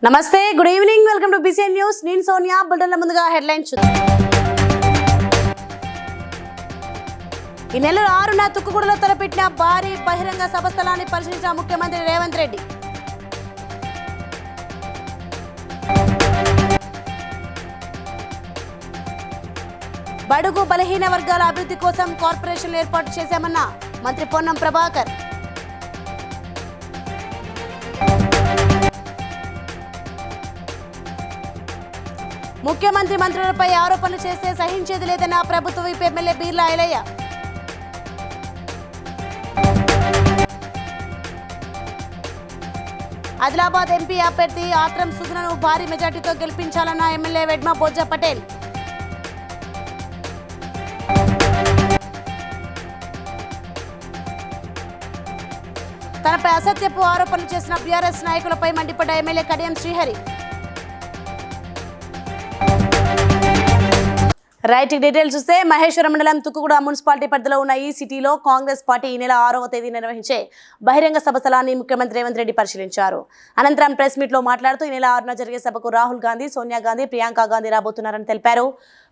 నమస్తే good evening welcome to BCN news నేను సోనియా బుల్టన్ల ముందుగా హెడ్లైన్స్ ఈ నెల 6న తుక్కుగూడలో తలపెట్టిన భారీ బహిరంగ సభ స్థలాన్ని పరిశీలించిన ముఖ్యమంత్రి రేవంత్ రెడ్డి. బడుగు బలహీన వర్గాల అభివృద్ధి కోసం కార్పొరేషన్లు ఏర్పాటు చేశామన్న మంత్రి పొన్నం ప్రభాకర్. ముఖ్యమంత్రి మంత్రులపై ఆరోపణలు చేస్తే సహించేది లేదన్న ప్రభుత్వ whip MLA Beerla Ailaiah. Adilabad MP అభ్యర్థి ఆత్రం సుగుణను భారీ మెజార్టీతో గెలిపించాలన్న ఎమ్మెల్యే వెడ్మ బొజ్జ పటేల్. తనపై అసత్యపు ఆరోపణలు చేసిన బీఆర్ఎస్ నాయకులపై మండిపడ్డ MLA Kadiyam Srihari. Right details చూస్తే మహేశ్వరం మండలం తుక్కుగూడ మున్సిపాలిటీ పరిధిలో ఉన్న ఈ సిటీలో కాంగ్రెస్ పార్టీ ఈ నెల 6వ తేదీ నిర్వహించే బహిరంగ సభ స్థలాన్ని ముఖ్యమంత్రి రేవంత్ రెడ్డి పరిశీలించారు. అనంతరం ప్రెస్ మీట్ లో మాట్లాడుతూ ఈ నెల 6న జరిగే సభకు రాహుల్ గాంధీ, సోనియా గాంధీ, ప్రియాంక గాంధీ రాబోతున్నారని తెలిపారు.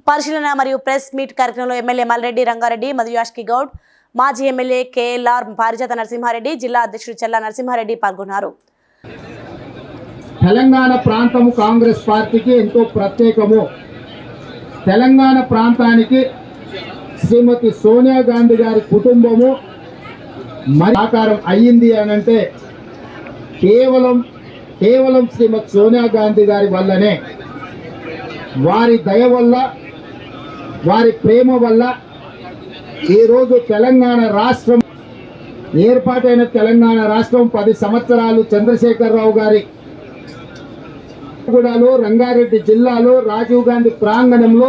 పరిశీలన మరియు ప్రెస్ మీట్ కార్యక్రమంలో ఎమ్మెల్యే మల్రెడ్డి రంగారెడ్డి, మధుయాష్కి గౌడ్, మాజీ ఎమ్మెల్యే కేఎల్ఆర్ పారిజాత నరసింహారెడ్డి, జిల్లా అధ్యక్షుడు చెల్లా నరసింహారెడ్డి పాల్గొన్నారు. తెలంగాణ ప్రాంతము కాంగ్రెస్ పార్టీకి ఎంతో ప్రత్యేకము. తెలంగాణ ప్రాంతానికి శ్రీమతి సోనియా గాంధీ గారి కుటుంబము మరి ఆకారం అయ్యింది అని అంటే కేవలం శ్రీమతి సోనియా గాంధీ గారి వల్లనే, వారి దయ వల్ల, వారి ప్రేమ వల్ల ఈరోజు తెలంగాణ రాష్ట్రం ఏర్పాటైన తెలంగాణ రాష్ట్రం 10 సంవత్సరాలు చంద్రశేఖరరావు గారి గూడలో రంగారెడ్డి జిల్లాలో రాజీవ్ గాంధీ ప్రాంగణంలో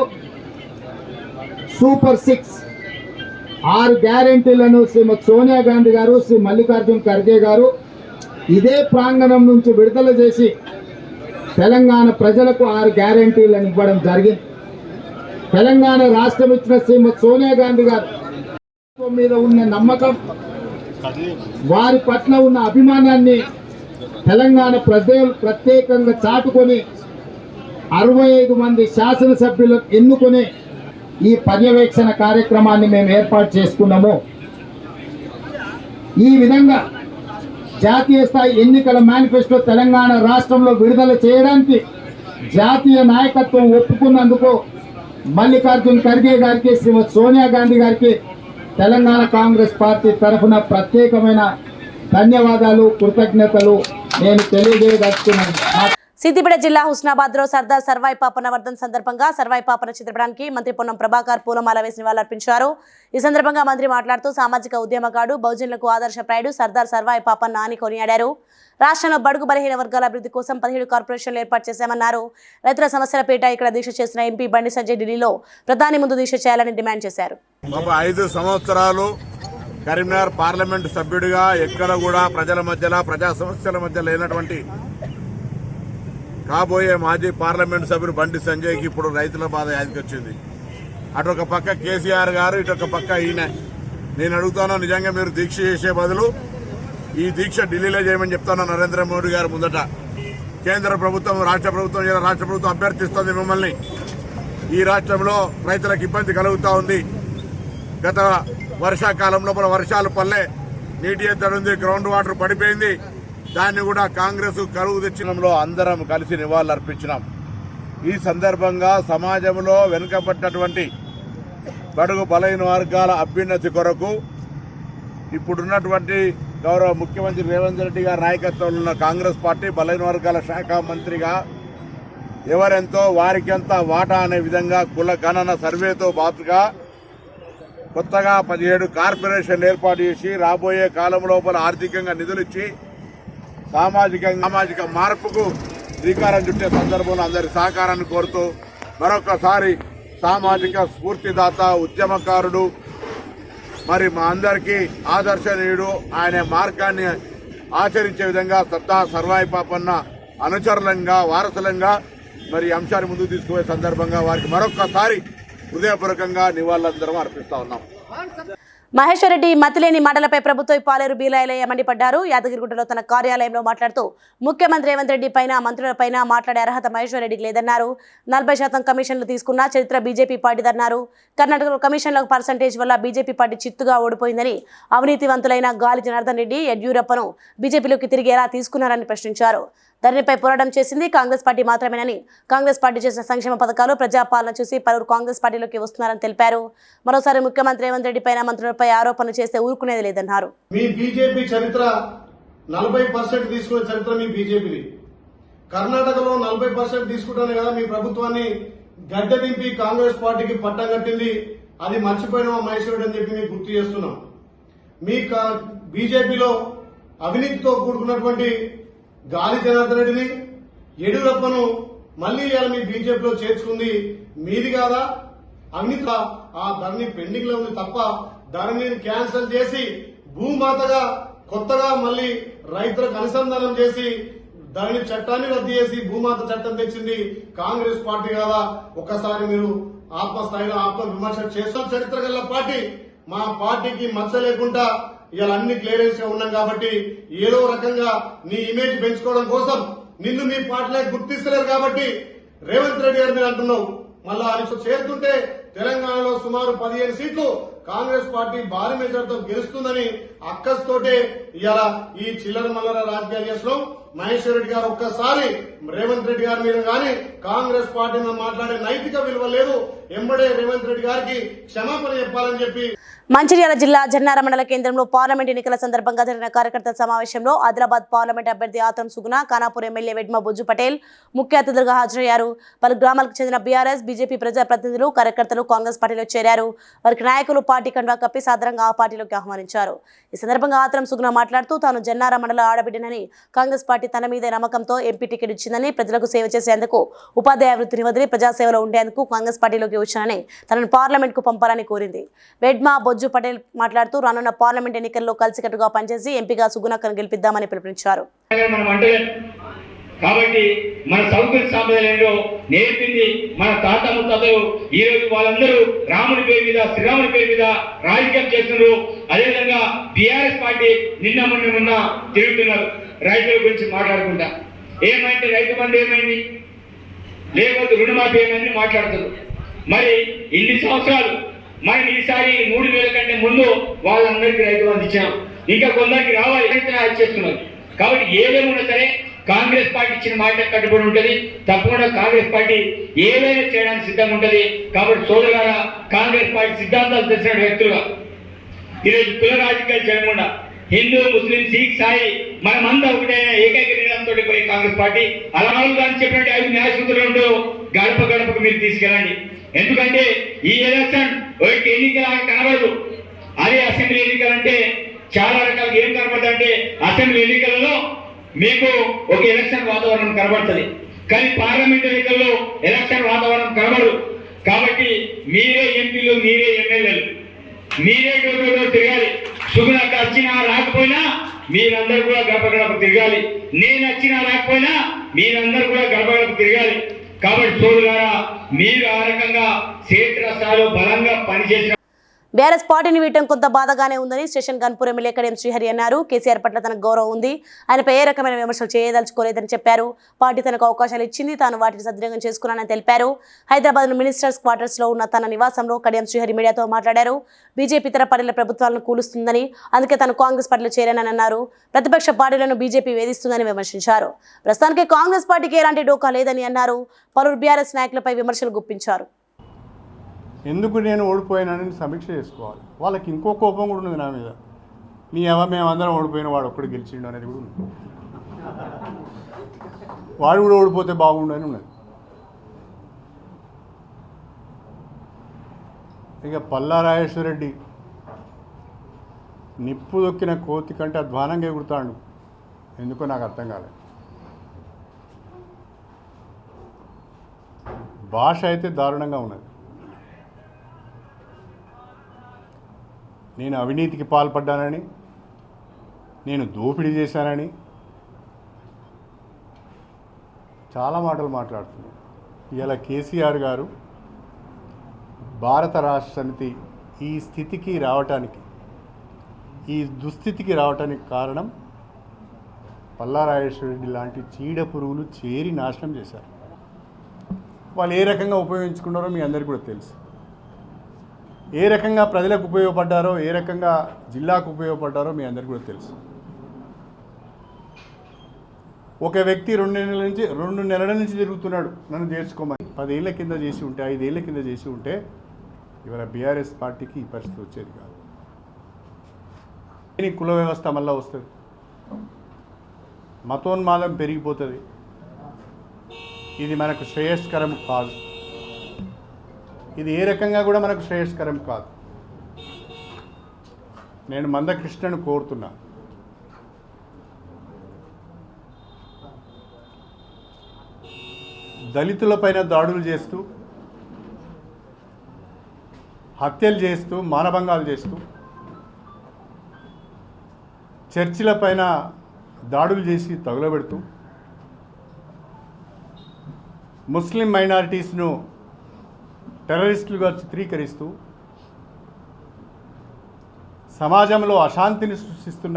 సూపర్ 6 గ్యారెంటీలను శ్రీమతి సోనియా గాంధీ గారు, శ్రీ మల్లికార్జున్ ఖర్గే గారు ఇదే ప్రాంగణం నుంచి విడుదల చేసి తెలంగాణ ప్రజలకు 6 గ్యారెంటీలను ఇవ్వడం జరిగింది. తెలంగాణ రాష్ట్రం ఇచ్చిన శ్రీమతి సోనియా గాంధీ గారు మీద ఉన్న నమ్మకం, వారి పట్ల ఉన్న అభిమానాన్ని తెలంగాణ ప్రజలు ప్రత్యేకంగా చాటుకొని 65 మంది శాసనసభ్యులను ఎన్నుకొని ఈ పర్యవేక్షణ కార్యక్రమాన్ని మేము ఏర్పాటు చేసుకున్నాము. ఈ విధంగా జాతీయ స్థాయి ఎన్నికల మేనిఫెస్టో తెలంగాణ రాష్ట్రంలో విడుదల చేయడానికి జాతీయ నాయకత్వం ఒప్పుకున్నందుకు మల్లికార్జున్ ఖర్గే గారికి, శ్రీమతి సోనియా గాంధీ గారికి తెలంగాణ కాంగ్రెస్ పార్టీ తరఫున ప్రత్యేకమైన ధన్యవాదాలు, కృతజ్ఞతలు నేను తెలియజేయదలుచుకున్నాను. సిద్దిపేట జిల్లా హుస్నాబాద్ లో సర్దార్ సర్వాయి పాపన్న వర్ధన్ సందర్భంగా సర్వాయి పాపన్న చిత్రపటానికి మంత్రి పొన్నం ప్రభాకర్ పూలమాల వేసి నివాళులర్పించారు. ఈ సందర్భంగా మంత్రి మాట్లాడుతూ సామాజిక ఉద్యమకాడు, బహుజనులకు ఆదర్శప్రాయుడు సర్దార్ సర్వాయి పాపన్న అని కొనియాడారు. రాష్ట్రంలో బడుగు బలహీన వర్గాల అభివృద్ధి కోసం 17 కార్పొరేషన్లు ఏర్పాటు చేశామన్నారు. రైతుల సమస్యల పీట ఇక్కడ దీక్ష చేసిన ఎంపీ బండి సంజయ్ ఢిల్లీలో ప్రధాని ముందు దీక్ష చేయాలని డిమాండ్ చేశారు. 5 సంవత్సరాలు కరీంనగర్ పార్లమెంటు సభ్యుడిగా ఎక్కడ కూడా ప్రజల మధ్యలో, ప్రజా సమస్యల మధ్య లేనటువంటి కాబోయే మాజీ పార్లమెంటు సభ్యుడు బండి సంజయ్కి ఇప్పుడు రైతుల బాధ యాదికొచ్చింది. అటు ఒక పక్క కేసీఆర్ గారు, ఇటు ఒక పక్క ఈయన. నేను అడుగుతాను, నిజంగా మీరు దీక్ష చేసే బదులు ఈ దీక్ష ఢిల్లీలో చేయమని చెప్తాను నరేంద్ర మోడీ గారు ముందట. కేంద్ర ప్రభుత్వం, రాష్ట్ర ప్రభుత్వం అభ్యర్థిస్తుంది మిమ్మల్ని. ఈ రాష్ట్రంలో రైతులకు ఇబ్బంది కలుగుతూ ఉంది. గత వర్షాకాలం లోపల వర్షాలు పల్లె, నీటి ఎద్దడి ఉంది, గ్రౌండ్ వాటర్ పడిపోయింది. దాన్ని కూడా కాంగ్రెస్ కరువు తెచ్చినంలో అందరం కలిసి నివాళులు అర్పించినాం. ఈ సందర్భంగా సమాజంలో వెనుకబడ్డటువంటి బడుగు బలహీన వర్గాల అభ్యున్నతి కొరకు ఇప్పుడున్నటువంటి గౌరవ ముఖ్యమంత్రి రేవంత్ రెడ్డి గారి నాయకత్వంలో ఉన్న కాంగ్రెస్ పార్టీ బలహీన వర్గాల శాఖ మంత్రిగా ఎవరెంతో వారికెంత వాటా అనే విధంగా కుల గణన సర్వేతో పాటుగా కొత్తగా 17 కార్పొరేషన్లు ఏర్పాటు చేసి రాబోయే కాలం లోపల ఆర్థికంగా నిధులు ఇచ్చి సామాజిక మార్పుకు శ్రీకారం చుట్టే సందర్భంలో అందరి సహకారాన్ని కోరుతూ మరొకసారి సామాజిక స్ఫూర్తిదాత, ఉద్యమకారుడు, మరి మా అందరికీ ఆదర్శనీయుడు, ఆయన మార్గాన్ని ఆచరించే విధంగా సర్దార్ సర్వాయి పాపన్న అనుచరులంగా, వారసులంగా మరి అంశాన్ని ముందుకు తీసుకుపోయే సందర్భంగా వారికి మరొకసారి హృదయపూర్వకంగా నివాళులందరం అర్పిస్తా ఉన్నాం. మహేశ్వరరెడ్డి మతిలేని మాటలపై ప్రభుత్వ పాలేరు బీలాయలయ్య మండిపడ్డారు. యాదగిరిగుట్టలో తన కార్యాలయంలో మాట్లాడుతూ ముఖ్యమంత్రి రేవంత్ రెడ్డి పైన మంత్రులపైన మాట్లాడే అర్హత మహేశ్వరరెడ్డికి లేదన్నారు. 40% కమిషన్లు తీసుకున్న చరిత్ర బీజేపీ పార్టీదన్నారు. కర్ణాటకలో కమిషన్ల పర్సంటేజ్ వల్ల బీజేపీ పార్టీ చిత్తుగా ఓడిపోయిందని, అవినీతివంతులైన గాలి జనార్దన్ రెడ్డి యడ్యూరప్పను బీజేపీలోకి తిరిగి ఎలా తీసుకున్నారని ప్రశ్నించారు. ధరణిపై పోరాటం చేసింది కాంగ్రెస్ పార్టీ మాత్రమేనని, కాంగ్రెస్ పార్టీ చేసిన సంక్షేమ పథకాలు ప్రజాపాలన చూసి పలువురు కాంగ్రెస్ పార్టీలోకి వస్తున్నారని తెలిపారు. మరోసారి ముఖ్యమంత్రి రేవంత్ రెడ్డి పైన మంత్రులపై ఆరోపణలు చేస్తే ఊరుకునేది లేదన్నారు. మీ బీజేపీ చరిత్ర 40% తీసుకునే చరిత్ర మీ బీజేపీది. కర్ణాటకలో 40% తీసుకుంటానే కదా మీ ప్రభుత్వాన్ని గద్దె దింపి కాంగ్రెస్ పార్టీకి పట్టం కట్టింది. అది మర్చిపోయిన మహేశ్వరుడు అని చెప్పి మీకు గుర్తు చేస్తున్నాం. మీ బీజేపీలో అవినీతితో కూడుకున్నటువంటి గాలి జనార్దన్ రెడ్డిని, యడ్యూరప్పను మళ్లీ ఇవాళ మీ బీజేపీలో చేర్చుకుంది మీది కాదా? అవినీతి ఆ ధరణి పెండింగ్ లో ఉంది తప్ప ధరణిని క్యాన్సిల్ చేసి భూమాతగా కొత్తగా మళ్లీ రైతులకు అనుసంధానం చేసి ధరణి చట్టాన్ని రద్దు చేసి భూమాత చట్టం తెచ్చింది కాంగ్రెస్ పార్టీ కాదా? ఒక్కసారి మీరు ఆత్మస్థాయిలో ఆత్మ విమర్శ చేసిన చరిత్ర గల పార్టీ. మా పార్టీకి మచ్చ లేకుండా ఇవాళ అన్ని క్లియరెన్స్ గా ఉన్నాం కాబట్టి ఏదో రకంగా నీ ఇమేజ్ పెంచుకోవడం కోసం నిన్ను మీ పార్టీలో గుర్తిస్తలేరు కాబట్టి రేవంత్ రెడ్డి గారు మీరు అంటున్నావు. మళ్ళా ఆయన చేరుతుంటే తెలంగాణలో సుమారు 15 సీట్లు కాంగ్రెస్ పార్టీ భారీ మెజార్టీతో గెలుస్తుందని అక్కస్తోటే ఇవాళ ఈ చిల్లర మల్లర రాజకీయాలు చేస్తున్నాం. మహేశ్వర్ రెడ్డి గారు ఒక్కసారి రేవంత్ రెడ్డి గారి మీద గాని కాంగ్రెస్ పార్టీ మీద మాట్లాడే నైతిక విలువ లేదు. ఎంబడే రేవంత్ రెడ్డి గారికి క్షమాపణ చెప్పాలని చెప్పి మంచిర్యాల జిల్లా జన్నార మండల కేంద్రంలో పార్లమెంట్ ఎన్నికల సందర్భంగా జరిగిన కార్యకర్తల సమావేశంలో ఆదిలాబాద్ పార్లమెంట్ అభ్యర్థి ఆత్రం సుగుణ, ఖానాపూర్ ఎమ్మెల్యే వెడ్మ బొజ్జు పటేల్ ముఖ్య అతిథులుగా హాజరయ్యారు. పలు గ్రామాలకు చెందిన బీఆర్ఎస్, బీజేపీ ప్రజాప్రతినిధులు, కార్యకర్తలు కాంగ్రెస్ పార్టీలో చేరారు. వారికి నాయకులు పార్టీ కండువా కప్పి సాదరంగా ఆ పార్టీలోకి ఆహ్వానించారు. ఈ సందర్భంగా ఆత్రం సుగుణ మాట్లాడుతూ తాను జన్నార మండల ఆడబిడ్డనని, కాంగ్రెస్ పార్టీ తన మీదే నమ్మకంతో ఎంపీ టికెట్ ఇచ్చిందని, ప్రజలకు సేవ చేసేందుకు ఉపాధ్యాయ వృత్తిని వదిలి ప్రజాసేవలో ఉండేందుకు కాంగ్రెస్ పార్టీలోకి వచ్చానని, తనను పార్లమెంట్ కు పంపాలని కోరింది. వెడ్మ బొజ్జు పటేల్ మాట్లాడుతూ రానున్న పార్లమెంట్ ఎన్నికల్లో కలిసికట్టుగా పనిచేసి ఎంపీగా సుగుణకను గెలిపిద్దామని పిలుపునిచ్చారు. కాబట్టి మన సౌకర్య సాంప్రదాయంలో నేర్పింది మన తాత ముత్తాతలు. ఈ రోజు వాళ్ళందరూ రాముని పేరు మీద, శ్రీరాముని పేరు మీద రాజకీయం చేస్తున్నారు. అదేవిధంగా బీఆర్ఎస్ పార్టీ నిన్న తిరుగుతున్నారు రైతుల గురించి మాట్లాడుకుంటా. ఏమైంది రైతు బంధు ఏమైంది, లేకపోతే రుణమాఫీ ఏమైంది మాట్లాడుతున్నారు. మరి ఇన్ని సంవత్సరాలు మనం ఈసారి 3,000 కంటే ముందు వాళ్ళందరికీ రైతు బంధు ఇచ్చాం. ఇంకా కొందరికి రావాలి చేస్తున్నారు. కాబట్టి ఏదేమన్నా సరే కాంగ్రెస్ పార్టీ ఇచ్చిన మాట కట్టుబడి ఉంటుంది. తప్పకుండా కాంగ్రెస్ పార్టీ ఏదైనా చేయడానికి సిద్ధంగా ఉంటుంది. కాబట్టి సోదరులారా, కాంగ్రెస్ పార్టీ సిద్ధాంతాలు తెలిసిన వ్యక్తులుగా ఈరోజు కుల రాజకీయాలు చేయకుండా హిందూ, ముస్లిం, సిక్, సాయి మనమంతా ఒకటైన ఏకైక నిరంతో పోయి కాంగ్రెస్ పార్టీ అలాగే చెప్పినట్టు 5 న్యాయసూత్రులు గడప గడపకు మీరు తీసుకెళ్ళండి. ఎందుకంటే ఈ ఎలక్షన్ ఒకటి ఎన్నికలు కనబడదు. అదే అసెంబ్లీ ఎన్నికలు అంటే చాలా రకాలుగా ఏం కనబడుతుందంటే అసెంబ్లీ ఎన్నికలలో మీకు ఒక ఎలక్షన్ వాతావరణం కనబడుతుంది, కానీ పార్లమెంట్ ఎన్నికల్లో ఎలక్షన్ వాతావరణం కనబడదు. కాబట్టి మీరే ఎంపీలు, మీరే ఎమ్మెల్యేలు, మీరే డోర్ తిరగాలి. సుగుణకు వచ్చినా రాకపోయినా మీరందరూ కూడా గడప గడప తిరగాలి. నేను వచ్చినా రాకపోయినా మీరందరూ కూడా గడప గడప తిరగాలి. కాబట్టి సోదరులారా, మీరు ఆ రకంగా క్షేత్రస్థాయిలో బలంగా పనిచేసిన బీఆర్ఎస్ పార్టీని వీయటం కొంత బాధగానే ఉందని స్టేషన్ గన్పూర్ ఎమ్మెల్యే కడియం శ్రీహరి అన్నారు. కేసీఆర్ పట్ల తనకు గౌరవం ఉంది, ఆయనపై ఏ రకమైన విమర్శలు చేయదలుచుకోలేదని చెప్పారు. పార్టీ తనకు అవకాశాలు ఇచ్చింది, తాను వాటిని సద్వినియోగం చేసుకున్నానని తెలిపారు. హైదరాబాద్ మినిస్టర్స్ క్వార్టర్స్ లో ఉన్న తన నివాసంలో కడియం శ్రీహరి మీడియాతో మాట్లాడారు. బీజేపీ ఇతర పార్టీల ప్రభుత్వాలను కూలుస్తుందని, అందుకే తాను కాంగ్రెస్ పార్టీలో చేరానని అన్నారు. ప్రతిపక్ష పార్టీలను బీజేపీ వేధిస్తుందని విమర్శించారు. ప్రస్తుతానికి కాంగ్రెస్ పార్టీకి ఎలాంటి డోకా లేదని అన్నారు. పలువురు బీఆర్ఎస్ నాయకులపై విమర్శలు గుప్పించారు. ఎందుకు నేను ఓడిపోయానని సమీక్ష చేసుకోవాలి. వాళ్ళకి ఇంకో కోపం కూడా ఉన్నది నా మీద. మేమందరం ఓడిపోయిన వాడు ఒక్కడు గెలిచిండు అనేది కూడా ఉంది. వాడు కూడా ఓడిపోతే బాగుండు అని ఉన్నది. ఇక పల్లా రాజేశ్వరరెడ్డి నిప్పు దొక్కిన కోతి కంటే అధ్వానంగా ఎగురుతాడు. ఎందుకో నాకు అర్థం కాలేదు. భాష అయితే దారుణంగా ఉన్నది. నేను అవినీతికి పాల్పడ్డానని, నేను దోపిడీ చేశానని చాలా మాటలు మాట్లాడుతున్నాను. ఇలా కేసీఆర్ గారు భారత రాష్ట్ర సమితి ఈ స్థితికి రావటానికి ఈ దుస్థితికి రావడానికి కారణం పల్లారాజేశ్వరరెడ్డి లాంటి చీడ పురుగులు చేరి నాశనం చేశారు. వాళ్ళు ఏ రకంగా ఉపయోగించుకున్నారో మీ అందరికీ కూడా తెలుసు. ఏ రకంగా ప్రజలకు ఉపయోగపడ్డారో, ఏ రకంగా జిల్లాకు ఉపయోగపడ్డారో మీ అందరికీ కూడా తెలుసు. ఒక వ్యక్తి 2 నెలల నుంచి తిరుగుతున్నాడు నన్ను చేర్చుకోమని. 10 ఏళ్ల కింద చేసి ఉంటే, 5 ఏళ్ల కింద చేసి ఉంటే ఇవాళ బీఆర్ఎస్ పార్టీకి ఈ పరిస్థితి వచ్చేది కాదు. కుల వ్యవస్థ మళ్ళీ వస్తుంది, మతోన్మాదం పెరిగిపోతుంది. ఇది మనకు శ్రేయస్కరం కాదు. ఇది ఏ రకంగా కూడా మనకు శ్రేయస్కరం కాదు. నేను మందకృష్ణను కోరుతున్నా, దళితులపైన దాడులు చేస్తూ, హత్యలు చేస్తూ, మానభంగాలు చేస్తూ, చర్చిలపైన దాడులు చేసి తగులబెడుతూ, ముస్లిం మైనారిటీస్ను టెర్రరిస్టులుగా చిత్రీకరిస్తూ సమాజంలో అశాంతిని సృష్టిస్తున్న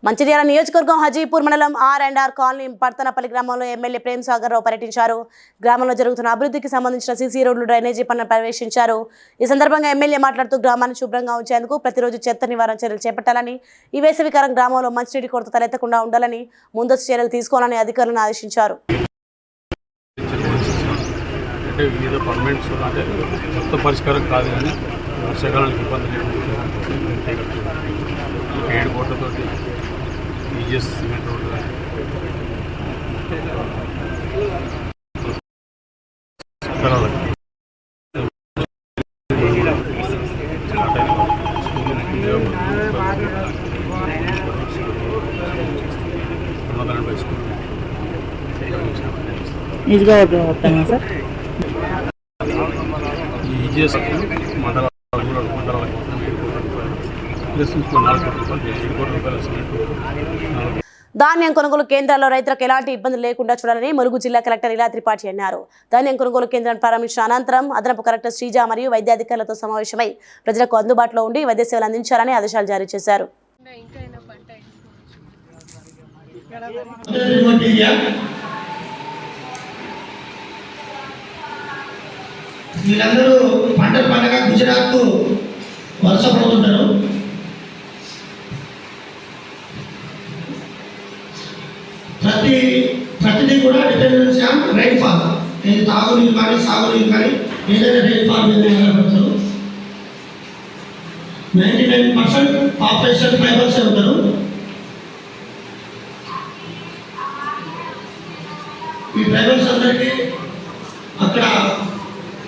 మంచిర్యాల నియోజకవర్గం హజీపూర్ మండలం R&R కాలనీ పర్తనపల్లి గ్రామంలో ఎమ్మెల్యే ప్రేమ్ సాగర్ రావు పర్యటించారు. గ్రామంలో జరుగుతున్న అభివృద్ధికి సంబంధించిన సీసీ రోడ్లు, డ్రైనేజీ పనులను పర్యవేక్షించారు. ఈ సందర్భంగా ఎమ్మెల్యే మాట్లాడుతూ గ్రామాన్ని శుభ్రంగా ఉంచేందుకు ప్రతిరోజు చెత్త నివారణ చర్యలు చేపట్టాలని, ఈ వేసవికాలం గ్రామంలో మంచినీటి కొరత తలెత్తకుండా ఉండాలని ముందస్తు చర్యలు తీసుకోవాలని అధికారులను ఆదేశించారు. అంటే వివిధ పర్మనెంట్స్ అంటే కొత్త పరిష్కారం కాదు, కానీ వర్షాకాలానికి ఇబ్బంది లేదు. 7 కోట్లతోటి ఈజీఎస్ సిమెంట్ రోడ్డు కానీ ఈజీఎస్ మండలాలకు మాత్రం 7 కోట్ల రూపాయలు ప్లస్ 4 కోట్ల రూపాయలు 7 కోట్ల రూపాయల సిమెంట్. ధాన్యం కొనుగోలు కేంద్రాల్లో రైతులకు ఎలాంటి ఇబ్బందులు లేకుండా చూడాలని ములుగు జిల్లా కలెక్టర్ ఇలా త్రిపాఠి అన్నారు. ధాన్యం కొనుగోలు కేంద్రాన్ని ప్రారంభించిన అనంతరం అదనపు కలెక్టర్ శ్రీజ మరియు వైద్యాధికారులతో సమావేశమై ప్రజలకు అందుబాటులో ఉండి వైద్య సేవలు అందించాలని ఆదేశాలు జారీ చేశారు. వీళ్ళందరూ పండగ గుజరాత్ వలస పోతుంటారు. ప్రతిదీ కూడా డిపెండెన్స్ ఆన్ రైన్ఫాల్. తాగునీరు కానీ సాగునీరు కానీ ఏదైనా రైన్ఫాల్ మీద ఆధారపడతారు. 99% పాపులేషన్ ట్రైబల్సే ఉంటారు. ఈ ట్రైబల్స్ అందరికీ అక్కడ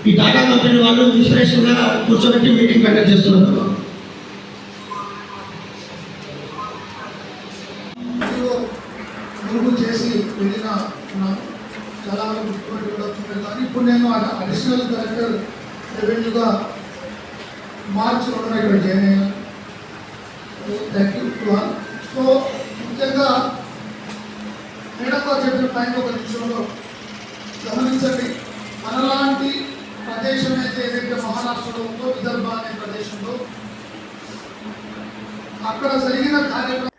ఈ టాటా కంపెనీ వాళ్ళు ఇన్స్పిరేషన్గా కూర్చోబెట్టి మీటింగ్ కండక్ట్ చేస్తున్నారు. చేసి వెళ్ళిన చాలా వరకు ముఖ్యమంత్రి కూడా వచ్చింది. కానీ ఇప్పుడు నేను అడిషనల్ కలెక్టర్ రెవెన్యూగా మార్చి 2 ఇక్కడ జాయిన్ అయ్యాను. Thank you to all. So ముఖ్యంగా మేడంతో చెప్పిన పాయింట్ ఒక నిమిషంలో గమనించండి. మనలాంటి ప్రదేశం అయితే ఏదైతే మహారాష్ట్రలో ఉందో, విదర్భ అనే ప్రదేశంలో అక్కడ జరిగిన కార్యక్రమం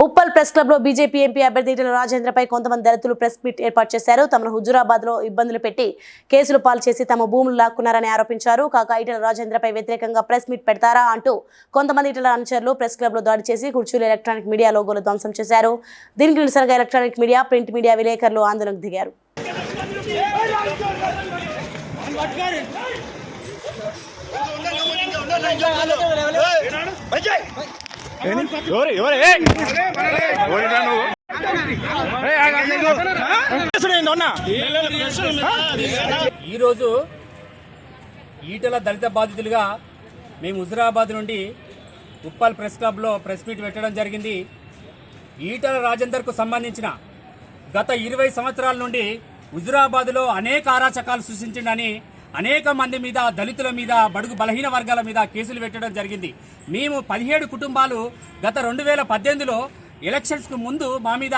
ఉప్పల్ ప్రెస్ క్లబ్ లో బీజేపీ ఎంపీ అభ్యర్థి ఈటెల రాజేంద్రపై కొంతమంది దళితులు ప్రెస్ మీట్ ఏర్పాటు చేశారు. తమను హుజూరాబాద్ లో ఇబ్బందులు పెట్టి కేసులు పాలు చేసి తమ భూములు లాక్కున్నారని ఆరోపించారు. కాగా ఈటెల రాజేంద్రపై వ్యతిరేకంగా ప్రెస్ మీట్ పెడతారా అంటూ కొంతమంది ఈటెల అనుచరులు ప్రెస్ క్లబ్ లో దాడి చేసి కుర్చీలు, ఎలక్ట్రానిక్ మీడియా లోగోలు ధ్వంసం చేశారు. దీనికి నిరసనగా ఎలక్ట్రానిక్ మీడియా, ప్రింట్ మీడియా విలేకరులు ఆందోళనకు దిగారు. ఈరోజు ఈటెల దళిత బాధితులుగా మేము హుజూరాబాద్ నుండి ఉప్పల్ ప్రెస్ క్లబ్లో ప్రెస్ మీట్ పెట్టడం జరిగింది. ఈటెల రాజేందర్కు సంబంధించిన గత 20 సంవత్సరాల నుండి హుజూరాబాద్లో అనేక అరాచకాలు సృష్టించిండని అనేక మంది మీద, దళితుల మీద, బడుగు బలహీన వర్గాల మీద కేసులు పెట్టడం జరిగింది. మేము 17 కుటుంబాలు గత 2018లో ఎలక్షన్స్కు ముందు మా మీద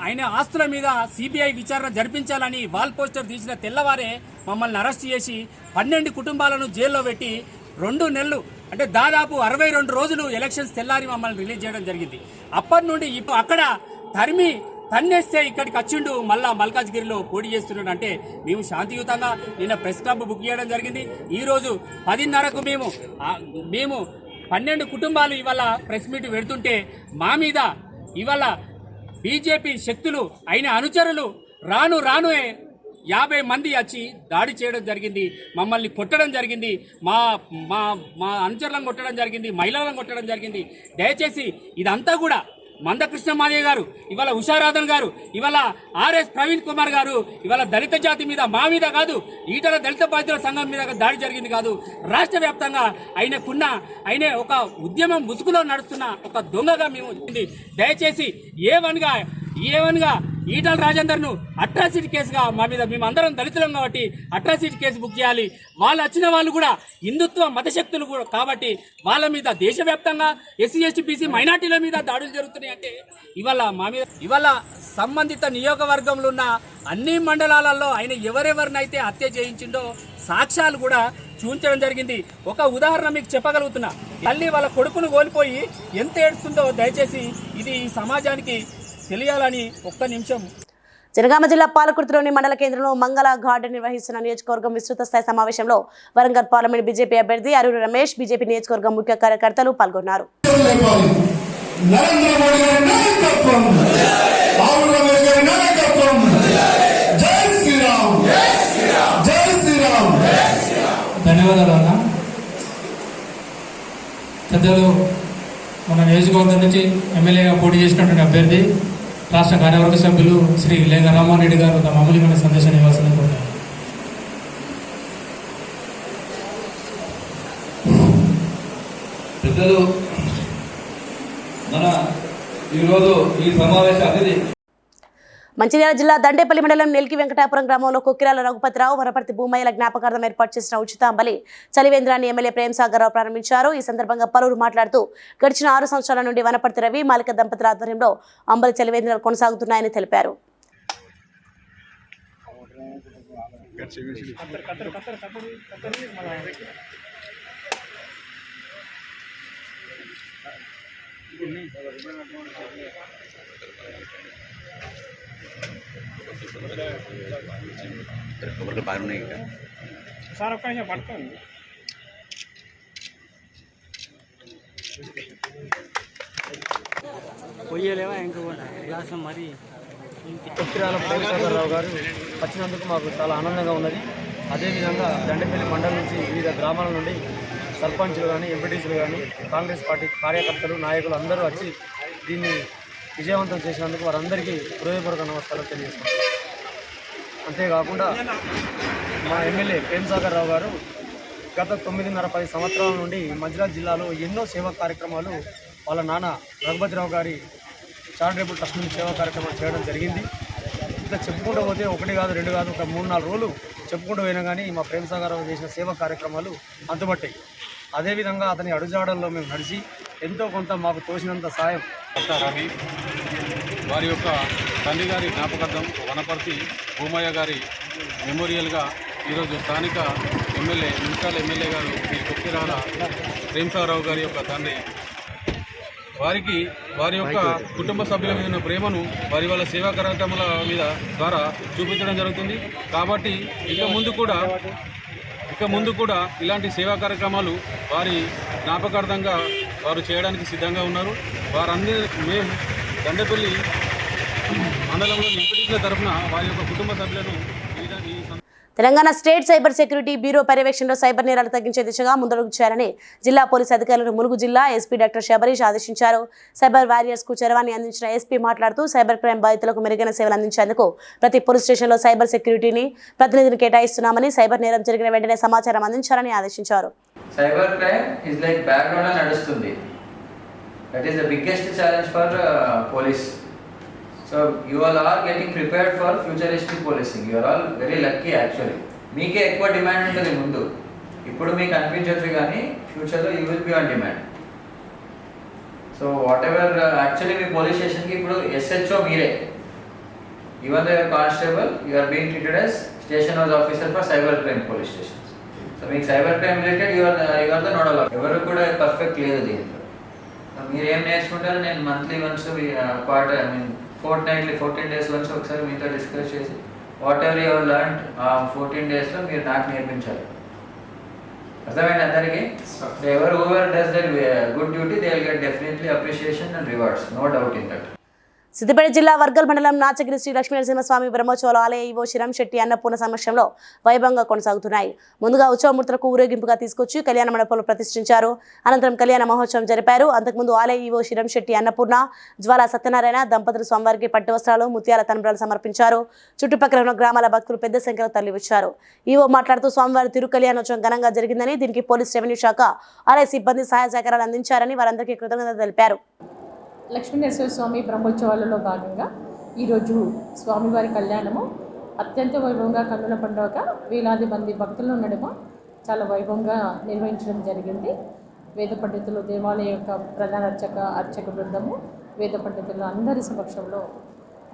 అయిన ఆస్తుల మీద సిబిఐ విచారణ జరిపించాలని వాల్ పోస్టర్ తీసిన తెల్లవారే మమ్మల్ని అరెస్ట్ చేసి 12 కుటుంబాలను జైల్లో పెట్టి 2 నెలలు అంటే దాదాపు 62 రోజులు ఎలక్షన్స్ తెల్లారి మమ్మల్ని రిలీజ్ చేయడం జరిగింది. అప్పటి నుండి ఇప్పుడు అక్కడ తన్నేస్తే ఇక్కడికి వచ్చిండు, మళ్ళా మల్కాజ్గిరిలో పోటీ చేస్తున్నాడు. అంటే మేము శాంతియుతంగా నిన్న ప్రెస్ క్లబ్ బుక్ చేయడం జరిగింది. ఈరోజు 10:30కు మేము 12 కుటుంబాలు ఇవాళ ప్రెస్ మీట్ పెడుతుంటే మా మీద ఇవాళ బీజేపీ శక్తులు అయిన అనుచరులు రాను 50 మంది వచ్చి దాడి చేయడం జరిగింది, మమ్మల్ని కొట్టడం జరిగింది, మా మా మా అనుచరులను కొట్టడం జరిగింది, మహిళలను కొట్టడం జరిగింది. దయచేసి ఇదంతా కూడా మందకృష్ణ మాదిగ గారు, ఇవాళ ఉషారాధన్ గారు, ఇవాళ ఆర్ఎస్ ప్రవీణ్ కుమార్ గారు ఇవాళ దళిత జాతి మీద, మా మీద కాదు, ఈటల దళిత బాధితుల సంఘం మీద దాడి జరిగింది కాదు, రాష్ట్ర వ్యాప్తంగా ఆయన ఒక ఉద్యమం ముసుగులో నడుస్తున్న ఒక దొంగగా మేము దయచేసి ఏవన్గా ఈటల రాజేందర్ను అట్రాసిటీ కేసుగా మా మీద, మేము అందరం దళితులం కాబట్టి అట్రాసిటీ కేసు బుక్ చేయాలి. వాళ్ళు వచ్చిన వాళ్ళు కూడా హిందుత్వ మతశక్తులు కూడా కాబట్టి వాళ్ళ మీద దేశవ్యాప్తంగా ఎస్సీ ఎస్టీ బీసీ మైనార్టీల మీద దాడులు జరుగుతున్నాయి. అంటే ఇవాళ సంబంధిత నియోజకవర్గంలో ఉన్న అన్ని మండలాలలో ఆయన ఎవరెవరినైతే హత్య చేయించిండో సాక్ష్యాలు కూడా చూపించడం జరిగింది. ఒక ఉదాహరణ మీకు చెప్పగలుగుతున్నా. తల్లి వాళ్ళ కొడుకును కోల్పోయి ఎంత ఏడుస్తుందో దయచేసి ఇది సమాజానికి తెలియాలని ఒక్క నిమిషం. జనగామ జిల్లా పాలకుర్తిలోని మండల కేంద్రంలో మంగళ గార్డెన్ నిర్వహిస్తున్న నియోజకవర్గం విస్తృత స్థాయి సమావేశంలో వరంగల్ పార్లమెంట్ బీజేపీ అభ్యర్థి అరూరి రమేష్, బీజేపీ నియోజకవర్గం ముఖ్య కార్యకర్తలు పాల్గొన్నారు. ధన్యవాదాలు అన్న. పెద్దలు మన నియోజకవర్గం నుంచి ఎమ్మెల్యేగా పోటీ చేసినటువంటి అభ్యర్థి రాష్ట్ర కార్యవర్గ సభ్యులు శ్రీ లేంగ రామ్మోహన్ రెడ్డి గారు తమ అమూల్యమైన సందేశాన్ని ఇవ్వాల్సింది కోరుతారు. పెద్దలు మన ఈరోజు ఈ సమావేశ అతిథి మంచిర్యాల జిల్లా దండేపల్లి మండలం నెల్కి వెంకటాపురం గ్రామంలో కొక్కిరాల రఘుపతిరావు, వనపర్తి భూమయ్యల జ్ఞాపకార్థం ఏర్పాటు చేసిన ఉచితాంబలి చలివేంద్రాన్ని ఎమ్మెల్యే ప్రేమ్సాగర్ రావు ప్రారంభించారు. ఈ సందర్భంగా పలువురు మాట్లాడుతూ గడిచిన 6 సంవత్సరాల నుండి వనపర్తి రవి, మాలిక దంపతుల ఆధ్వర్యంలో అంబలి చలివేంద్రాలు కొనసాగుతున్నాయని తెలిపారు. సార్ ఒక్క నిమిషం పట్టుకోండి. పొయ్యలేవా ఇంకా గ్లాసం మరి కొక్కిరాల ప్రేమసాగరరావు గారు వచ్చినందుకు మాకు చాలా ఆనందంగా ఉన్నది. అదేవిధంగా దండేపల్లి మండలం నుంచి వివిధ గ్రామాల నుండి సర్పంచ్లు కానీ, ఎంపీటీసీలు కానీ, కాంగ్రెస్ పార్టీ కార్యకర్తలు, నాయకులు అందరూ వచ్చి దీన్ని విజయవంతం చేసినందుకు వారందరికీ హృదయపూర్వక నమస్కారం తెలియజేస్తున్నాం. అంతేకాకుండా మా ఎమ్మెల్యే ప్రేమసాగరరావు గారు గత 9.5-10 సంవత్సరాల నుండి మంచిర్యాల జిల్లాలో ఎన్నో సేవా కార్యక్రమాలు వాళ్ళ నాన్న రఘుపతిరావు గారి చారిటబుల్ ట్రస్ట్ నుంచి సేవా కార్యక్రమాలు చేయడం జరిగింది. ఇంకా చెప్పుకుంటూ పోతే 1 కాదు 2 కాదు, ఒక 3-4 రోజులు చెప్పుకుంటూ పోయినా కానీ మా ప్రేమసాగరరావు చేసిన సేవా కార్యక్రమాలు అంతుబట్టాయి. అదేవిధంగా అతని అడుగుజాడల్లో మేము నడిచి ఎంతో కొంత మాకు తోచినంత సాయం. రవి వారి యొక్క తండ్రి గారి జ్ఞాపకార్థం వనపర్తి భూమయ్య గారి మెమోరియల్గా ఈరోజు స్థానిక ఎమ్మెల్యే మున్సిపల్ ఎమ్మెల్యే గారు శ్రీ కొక్కిరాల ప్రేమసాగరరావు గారి యొక్క తండ్రి వారి యొక్క కుటుంబ సభ్యుల మీద ఉన్న ప్రేమను వాళ్ళ సేవా కార్యక్రమాల మీద ద్వారా చూపించడం జరుగుతుంది. కాబట్టి ఇక ముందు కూడా ఇలాంటి సేవా కార్యక్రమాలు వారి జ్ఞాపకార్థంగా వారు చేయడానికి సిద్ధంగా ఉన్నారు. వారందరూ మేము దండపల్లి మండలంలో ఎంపీటీసీల తరఫున వారి యొక్క కుటుంబ సభ్యులను Telangana state cyber security bureau పర్యవేక్షణలో సైబర్ నేరాలు తగ్గించే దిశగా ముందడుగు చేయాలని జిల్లా పోలీసు అధికారులను ములుగు జిల్లా ఎస్పీ డాక్టర్ శబరీష్ ఆదేశించారు. సైబర్ వారియర్స్ కు చరవాణి అందించిన ఎస్పీ మాట్లాడుతూ సైబర్ క్రైమ్ బాధితులకు మెరుగైన సేవలు అందించేందుకు ప్రతి పోలీస్ స్టేషన్లో సైబర్ సెక్యూరిటీని ప్రతినిధిని కేటాయిస్తున్నామని, సైబర్ నేరం జరిగిన వెంటనే సమాచారం అందించాలని ఆదేశించారు. Cyber crime is like background లో నడుస్తుంది. That is the biggest challenge for police. So you all are getting prepared for futuristic policing. You are all very lucky actually. మీకే ఎక్కువ డిమాండ్ ఉంటుంది ముందు. ఇప్పుడు మీకు అనిపించవచ్చు కానీ ఫ్యూచర్లో you will be on demand. So whatever actually మీ పోలీస్ స్టేషన్కి ఇప్పుడు SHO మీరే. Even the constable you are being treated as station house officer for cyber crime police stations. So మీకు cyber crime related you are the nodal. ఎవరు కూడా perfect లేదు దీంట్లో. మీరు ఏం నేర్చుకుంటారో నేను monthly once quarter fortnightly 14 days once ఒకసారి మీతో డిస్కస్ చేసి whatever you have learned ఆ 14 daysలో మీరు నాకు నేర్పించాలి. అర్థమైంది అందరికీ? whoever does that good duty, they will get definitely appreciation and rewards, no doubt in that. Siddipet జిల్లా వర్గల్ మండలం నాచగిరి శ్రీ లక్ష్మీనరసింహస్వామి బ్రహ్మోత్సవాల ఆలయ ఈవో శిరంశెట్టి అన్నపూర్ణ సమక్షంలో వైభవంగా కొనసాగుతున్నాయి. ముందుగా ఉత్సవమూర్తులకు ఊరేగింపుగా తీసుకొచ్చి కళ్యాణ మండపంలో ప్రతిష్ఠించారు. అనంతరం కళ్యాణ మహోత్సవం జరిపారు. అంతకుముందు ఆలయ ఈవో శిరంశెట్టి అన్నపూర్ణ, జ్వాల సత్యనారాయణ దంపతులు స్వామివారికి పట్టు వస్త్రాలు, ముత్యాల తలంబ్రాలు సమర్పించారు. చుట్టుపక్కల ఉన్న గ్రామాల భక్తులు పెద్ద సంఖ్యలో తరలివచ్చారు. ఈవో మాట్లాడుతూ స్వామివారి తిరు కళ్యాణోత్సవం ఘనంగా జరిగిందని, దీనికి పోలీస్ రెవెన్యూ శాఖ ఆలయ సిబ్బంది సహాయ సహకారాలు అందించారని వారందరికీ కృతజ్ఞతలు తెలిపారు. లక్ష్మీనరసింహస్వామి బ్రహ్మోత్సవాలలో భాగంగా ఈరోజు స్వామివారి కళ్యాణము అత్యంత వైభవంగా కన్నుల పండుగ వేలాది మంది భక్తుల నడుమ చాలా వైభవంగా నిర్వహించడం జరిగింది. వేద పండితులు, దేవాలయ యొక్క ప్రధాన అర్చక బృందము, వేద పండితులు అందరి సమక్షంలో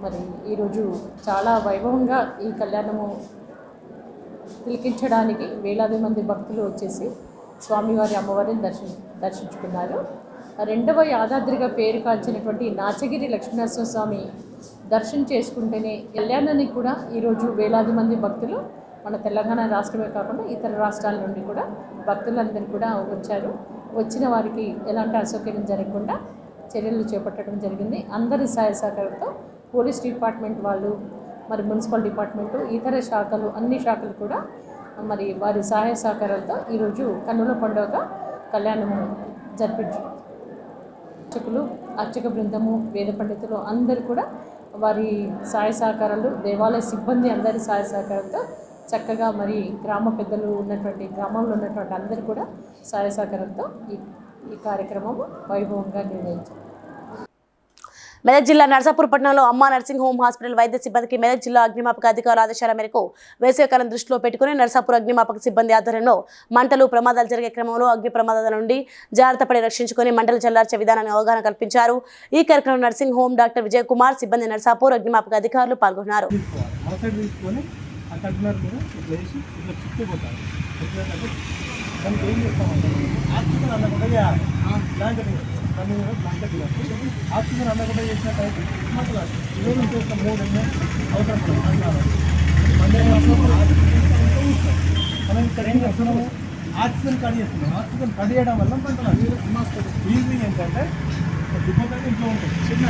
మరి ఈరోజు చాలా వైభవంగా ఈ కళ్యాణము తిలకించడానికి వేలాది మంది భక్తులు వచ్చేసి స్వామివారి అమ్మవారిని దర్శించుకున్నారు. రెండవ యాదాద్రిగా పేరు కాల్చినటువంటి నాచగిరి లక్ష్మీనరసింహస్వామి దర్శనం చేసుకుంటేనే కళ్యాణానికి కూడా ఈరోజు వేలాది మంది భక్తులు మన తెలంగాణ రాష్ట్రమే కాకుండా ఇతర రాష్ట్రాల నుండి కూడా భక్తులందరూ కూడా వచ్చారు. వచ్చిన వారికి ఎలాంటి అసౌకర్యం జరగకుండా చర్యలు చేపట్టడం జరిగింది. అందరి సహాయ సహకారంతో పోలీస్ డిపార్ట్మెంట్ వాళ్ళు, మరి మున్సిపల్ డిపార్ట్మెంటు, ఇతర శాఖలు, అన్ని శాఖలు కూడా మరి వారి సహాయ సహకారాలతో ఈరోజు కన్నుల పండుగ కళ్యాణము జరిపించారు. అర్చక బృందము, వేద పండితులు అందరూ కూడా వారి సహాయ సహకారాలు, దేవాలయ సిబ్బంది అందరి సహాయ సహకారంతో చక్కగా మరి గ్రామ పెద్దలు ఉన్నటువంటి గ్రామంలో ఉన్నటువంటి అందరూ కూడా సహాయ సహకారంతో ఈ కార్యక్రమము వైభవంగా నిర్వహించారు. మెదక్ జిల్లా నర్సాపూర్ పట్టణంలో అమ్మా నర్సింగ్ హోమ్ హాస్పిటల్ వైద్య సిబ్బందికి మెదక్ జిల్లా అగ్నిమాపక అధికారుల ఆదేశాల మేరకు వేసవికాలం దృష్టిలో పెట్టుకుని నర్సాపూర్ అగ్నిమాపక సిబ్బంది ఆధ్వర్యంలో మంటలు, ప్రమాదాలు జరిగే క్రమంలో అగ్ని ప్రమాదాల నుండి జాగ్రత్త పడి రక్షించుకుని మంటలు చల్లార్చే విధానాన్ని అవగాహన కల్పించారు. ఈ కార్యక్రమంలో nursing home doctor Vijay Kumar, సిబ్బంది, నర్సాపూర్ అగ్నిమాపక అధికారులు పాల్గొన్నారు. ఆక్సిజన్ అందకుండా చేసినట్టయితే మనం ఇక్కడ ఏం చేస్తున్నాము, ఆక్సిజన్ కట్ చేస్తున్నాం. ఆక్సిజన్ కట్ చేయడం వల్ల మంటలు ఈజీ ఏంటంటే దుబ్బకాయ ఇంట్లో ఉంటుంది. చిన్న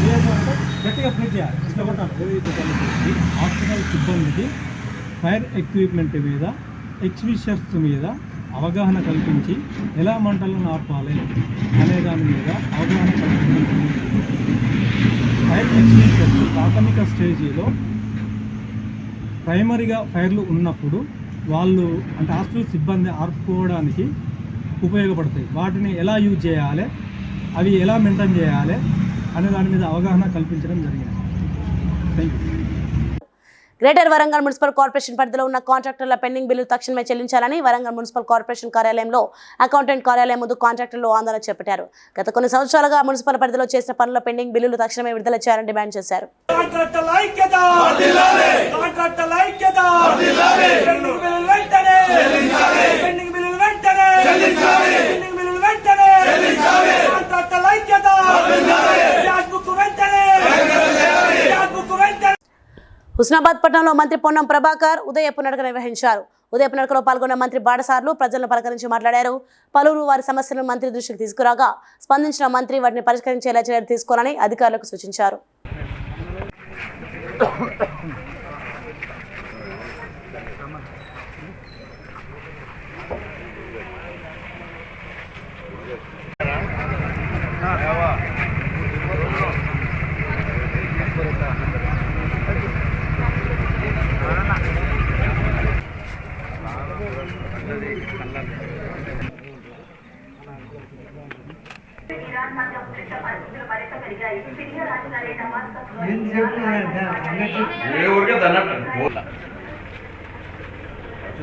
లేదు అంటే గట్టిగా ప్రెస్ చేయాలి. ఇట్లా కొట్టాలి. హాస్పిటల్ సిబ్బందికి ఫైర్ ఎక్విప్మెంట్ మీద, ఎక్స్విషర్స్ మీద అవగాహన కల్పించి ఎలా మంటలను ఆర్పాలి అనే దాని మీద అవగాహన కల్పించాలి. ఫైర్ ఎక్స్టింగ్విషర్స్ ప్రాథమిక స్టేజీలో ప్రైమరీగా ఫైర్లు ఉన్నప్పుడు వాళ్ళు అంటే హాస్పిటల్ సిబ్బంది ఆర్పుకోవడానికి ఉపయోగపడతాయి. వాటిని ఎలా యూజ్ చేయాలి, అవి ఎలా మెయింటైన్ చేయాలి అనే దాని మీద అవగాహన కల్పించడం జరిగింది. Thank you. Greater Warangal municipal corporation పరిధిలో ఉన్న కాంట్రాక్టర్ల పెండింగ్ బిల్లు తక్షణమే చెల్లించాలని వరంగల్ మున్సిపల్ కార్పొరేషన్ కార్యాలయంలో అకౌంటెంట్ కార్యాలయం ముందు కాంట్రాక్టర్లు ఆందోళన చేపట్టారు. గత కొన్ని సంవత్సరాలుగా మున్సిపల్ పరిధిలో చేసిన పనుల పెండింగ్ బిల్లులు తక్షణమే విడుదల చేయాలని డిమాండ్ చేశారు. హుస్నాబాద్ పట్టణంలో మంత్రి పొన్నం ప్రభాకర్ ఉదయపు నడక నిర్వహించారు. ఉదయపు నడకలో పాల్గొన్న మంత్రి బాటసార్లు ప్రజలను పలకరించి మాట్లాడారు. పలువురు వారి సమస్యలను మంత్రి దృష్టికి తీసుకురాగా స్పందించిన మంత్రి వాటిని పరిష్కరించేలా చర్యలు తీసుకోవాలని అధికారులకు సూచించారు.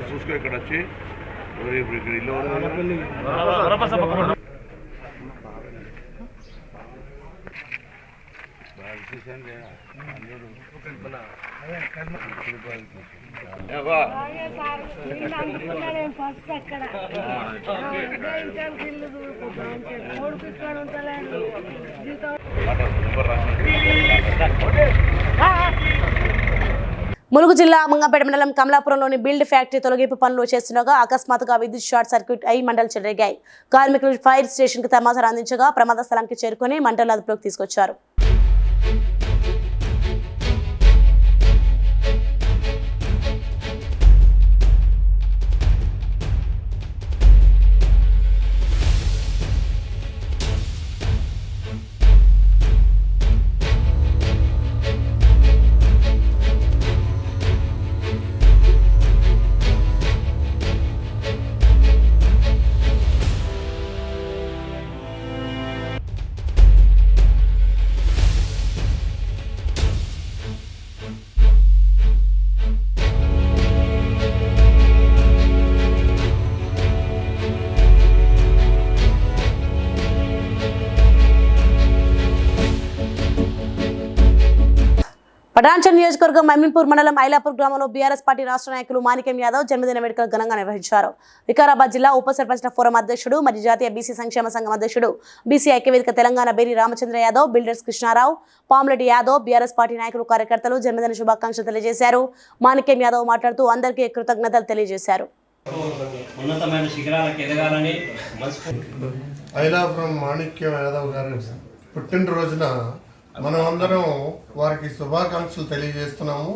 చూసుకో ఇక్కడ వచ్చి ఇల్లు ములుగు జిల్లా మంగంపేట మండలం కమలాపురంలోని బిల్డ్ ఫ్యాక్టరీ తొలగింపు పనులు చేస్తుండగా అకస్మాత్తుగా విద్యుత్ షార్ట్ సర్క్యూట్ అయి మంటలు చెలరేగాయి. కార్మికులు ఫైర్ స్టేషన్ కు సమాచారం అందించగా ప్రమాద స్థలానికి చేరుకుని మంటలు అదుపులోకి తీసుకొచ్చారు. పటాన్చెరు నియోజకవర్గం మమ్మింపూర్ మండలం ఐలాపూర్ గ్రామంలో బీఆర్ఎస్ పార్టీ రాష్ట్ర నాయకులు మాణిక్యం యాదవ్ జన్మదిన వేడుకలు ఘనంగా నిర్వహించారు. వికారాబాద్ జిల్లా ఉప సర్పంచ్ల ఫోరం అధ్యక్షుడు మరియు జాతీయ బీసీ సంక్షేమ సంఘం అధ్యక్షుడు బీసీ ఐక్యవేదిక Telangana Beri Ramachandra Yadav, builders Krishnarao, Pamuleddi Yadav, BRS party నాయకులు కార్యకర్తలు జన్మదిన శుభాకాంక్షలు తెలియజేశారు. మాణిక్యం యాదవ్ మాట్లాడుతూ అందరికీ కృతజ్ఞతలు తెలియజేశారు. ఉన్నతమైన శిఖరాలకు ఎదగాలని ఐలాపురం మాణిక్యం యాదవ్ గారు పుట్టినరోజున మనం అందరం వారికి శుభాకాంక్షలు తెలియజేస్తున్నాము.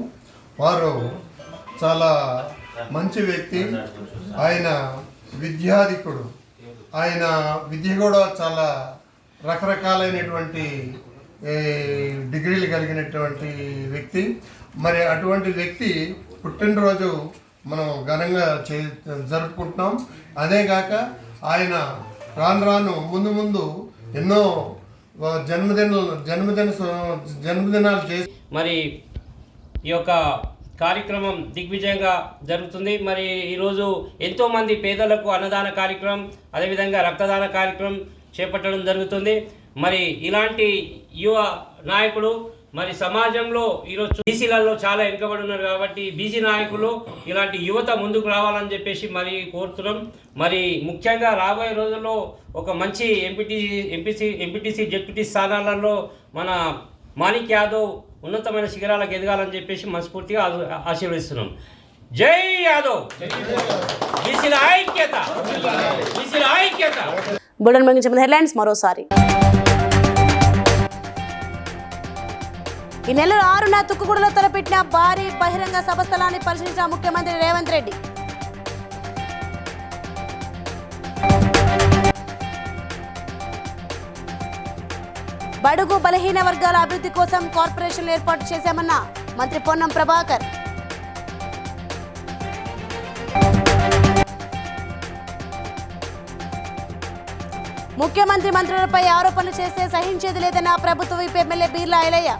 వారు చాలా మంచి వ్యక్తి, ఆయన విద్యాధికుడు, ఆయన విద్య కూడా చాలా రకరకాలైనటువంటి డిగ్రీలు కలిగినటువంటి వ్యక్తి. మరి అటువంటి వ్యక్తి పుట్టినరోజు మనం ఘనంగా జరుపుకుంటున్నాం. అదేగాక ఆయన రాను ముందు ముందు ఎన్నో జన్మదినాలు చేసి మరి ఈ యొక్క కార్యక్రమం దిగ్విజయంగా జరుగుతుంది. మరి ఈరోజు ఎంతోమంది పేదలకు అన్నదాన కార్యక్రమం, అదేవిధంగా రక్తదాన కార్యక్రమం చేపట్టడం జరుగుతుంది. మరి ఇలాంటి యువ నాయకుడు మరి సమాజంలో ఈరోజు బీసీలలో చాలా వెనుకబడి ఉన్నారు కాబట్టి బీసీ నాయకులు ఇలాంటి యువత ముందుకు రావాలని చెప్పేసి మరి కోరుతున్నాం. మరి ముఖ్యంగా రాబోయే రోజుల్లో ఒక మంచి ఎంపీటీసీ జెడ్పీటీ స్థానాలలో మన మాణిక్ యాదవ్ ఉన్నతమైన శిఖరాలకు ఎదగాలని చెప్పేసి మనస్ఫూర్తిగా ఆశీర్వదిస్తున్నాం. జై యాదవ్, బీసీల ఐక్యత, బీసీల ఐక్యత. బులెటిన్ ముగించే ముందు హెడ్లైన్స్ మరోసారి. ఈ నెల 6న తుక్కుగూడలో తలపెట్టిన భారీ బహిరంగ సభ స్థలాన్ని పరిశీలించిన ముఖ్యమంత్రి రేవంత్ రెడ్డి. బడుగు బలహీన వర్గాల అభివృద్ధి కోసం కార్పొరేషన్లు ఏర్పాటు చేశామన్న మంత్రి పొన్నం ప్రభాకర్. ముఖ్యమంత్రి మంత్రులపై ఆరోపణలు చేస్తే సహించేది లేదన్న ప్రభుత్వ whip MLA Beerla Ailaiah.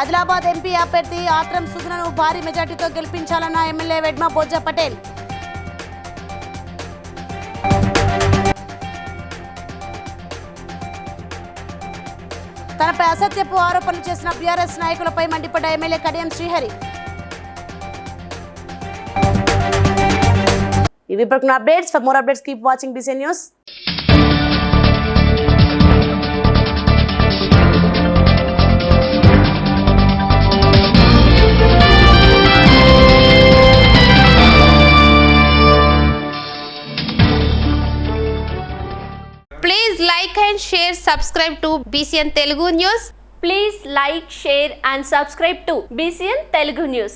Adilabad MP అభ్యర్థి ఆత్రం సుగుణను భారీ మెజార్టీతో గెలిపించాలన్న ఎమ్మెల్యే వెడ్మ బొజ్జ పటేల్. తనపై అసత్యపు ఆరోపణలు చేసిన బీఆర్ఎస్ నాయకులపై మండిపడ్డ ఎమ్మెల్యే కడియం శ్రీహరి. ఇవి ఇప్పుడు updates. For more updates keep watching BCN news. Please like and share, subscribe to BCN Telugu News. Please like, share and subscribe to BCN Telugu News.